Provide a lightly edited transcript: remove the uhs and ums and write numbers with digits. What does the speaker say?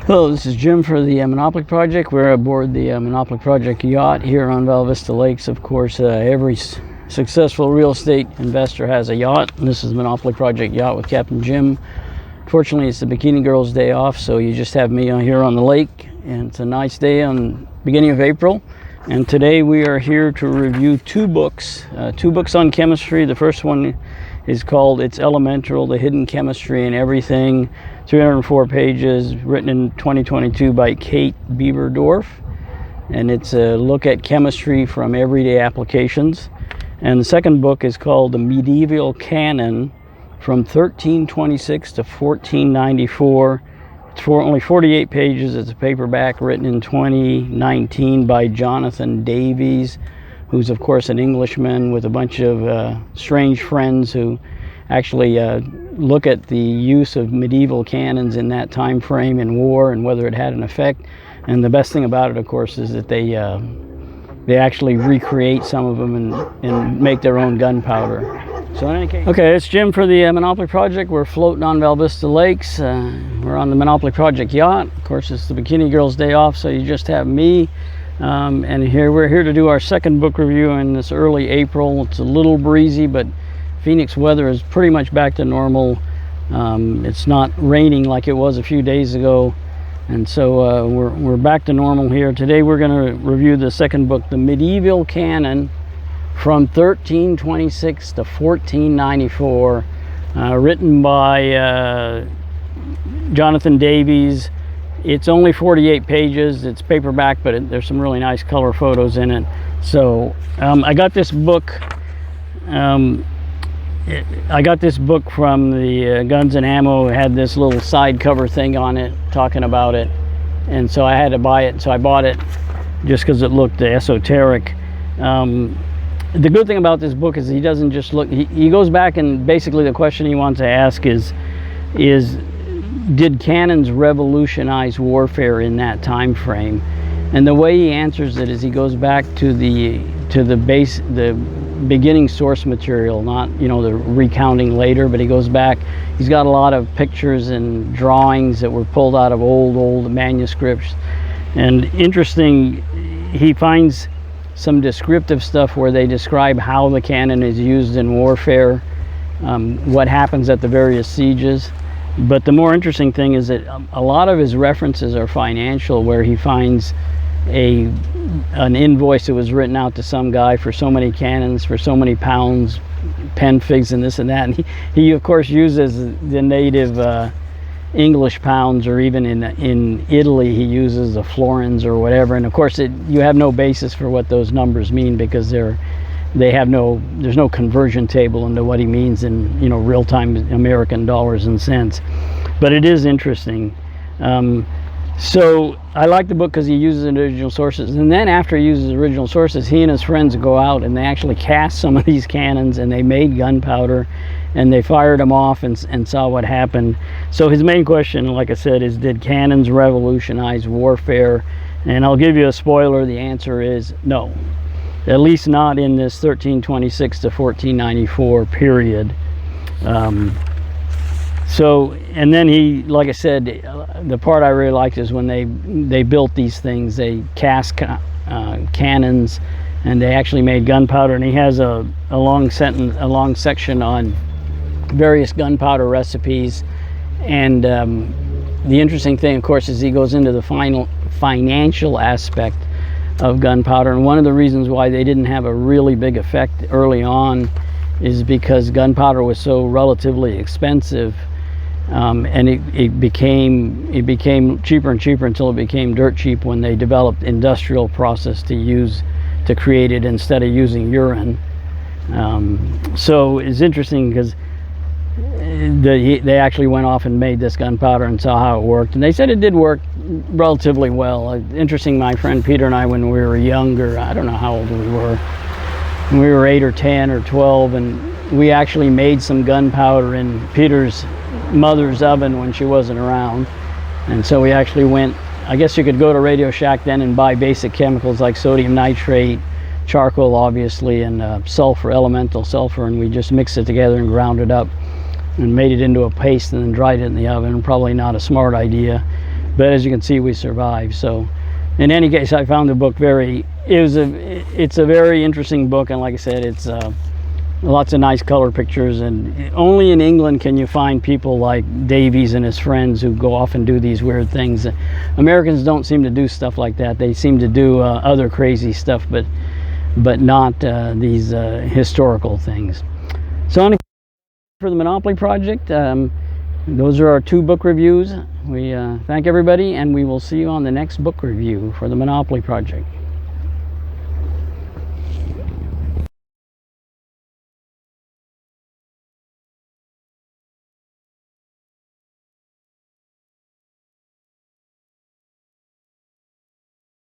Hello, this is Jim for the Monopoly Project. We're aboard the Monopoly Project yacht here on Val Vista Lakes. Of course, every successful real estate investor has a yacht. And this is the Monopoly Project yacht with Captain Jim. Fortunately, it's the Bikini Girls' day off, so you just have me here on the lake. And it's a nice day on beginning of April. And today we are here to review two books on chemistry. The first one is called It's Elemental, The Hidden Chemistry in Everything. 304 pages, written in 2022 by Kate Beaverdorf. And it's a look at chemistry from everyday applications. And the second book is called The Medieval Canon from 1326 to 1494. It's for only 48 pages. It's a paperback written in 2019 by Jonathan Davies, who's of course an Englishman with a bunch of strange friends who actually look at the use of medieval canons in that time frame in war and whether it had an effect. And the best thing about it, of course, is that they actually recreate some of them and make their own gunpowder. So in any case, okay, it's Jim for the Monopoly Project. We're floating on Val Vista Lakes. We're on the Monopoly Project yacht. Of course, it's the Bikini Girls' day off, so you just have me. And we're here to do our second book review in this early April. It's a little breezy, but Phoenix weather is pretty much back to normal. It's not raining like it was a few days ago, and so we're back to normal here. Today we're going to review the second book, The Medieval Canon from 1326 to 1494, written by Jonathan Davies. It's only 48 pages. It's paperback, but there's some really nice color photos in it. So I got this book. I got this book from the Guns and Ammo. It had this little side cover thing on it talking about it, and so I had to buy it. So I bought it just because it looked esoteric. The good thing about this book is he doesn't just look. He goes back, and basically the question he wants to ask is did cannons revolutionize warfare in that time frame? And the way he answers it is he goes back to the beginning source material, not the recounting later, but he goes back. He's got a lot of pictures and drawings that were pulled out of old manuscripts. And interesting, he finds some descriptive stuff where they describe how the cannon is used in warfare, what happens at the various sieges. But the more interesting thing is that a lot of his references are financial, where he finds an invoice that was written out to some guy for so many cannons, for so many pounds, pen figs and this and that. And he of course uses the native English pounds, or even in Italy he uses the florins or whatever. And of course you have no basis for what those numbers mean, because there's no conversion table into what he means in real-time American dollars and cents. But it is interesting. So I like the book because he uses original sources, and then after he uses original sources, he and his friends go out and they actually cast some of these cannons, and they made gunpowder, and they fired them off and saw what happened. So his main question, like I said, is did cannons revolutionize warfare? And I'll give you a spoiler: the answer is no. At least not in this 1326 to 1494 period. And then he, like I said, the part I really liked is when they built these things. They cast cannons, and they actually made gunpowder. And he has a long section on various gunpowder recipes. And the interesting thing, of course, is he goes into the financial aspect of gunpowder. And one of the reasons why they didn't have a really big effect early on is because gunpowder was so relatively expensive, and it became cheaper and cheaper until it became dirt cheap when they developed industrial process to create it instead of using urine. So it's interesting because they actually went off and made this gunpowder and saw how it worked, and they said it did work relatively well. Interesting, my friend Peter and I, when we were younger, I don't know how old we were, when we were 8 or 10 or 12, and we actually made some gunpowder in Peter's mother's oven when she wasn't around. And so we actually went, I guess you could go to Radio Shack then and buy basic chemicals like sodium nitrate, charcoal obviously, and elemental sulfur, and we just mixed it together and ground it up and made it into a paste and then dried it in the oven. Probably not a smart idea, but as you can see, we survived. So in any case, I found the book it's a very interesting book, and like I said, it's lots of nice color pictures, and only in England can you find people like Davies and his friends who go off and do these weird things. Americans don't seem to do stuff like that. They seem to do other crazy stuff, but not these historical things. So for the Monopoly Project, those are our 2 book reviews. We thank everybody, and we will see you on the next book review for the Monopoly Project.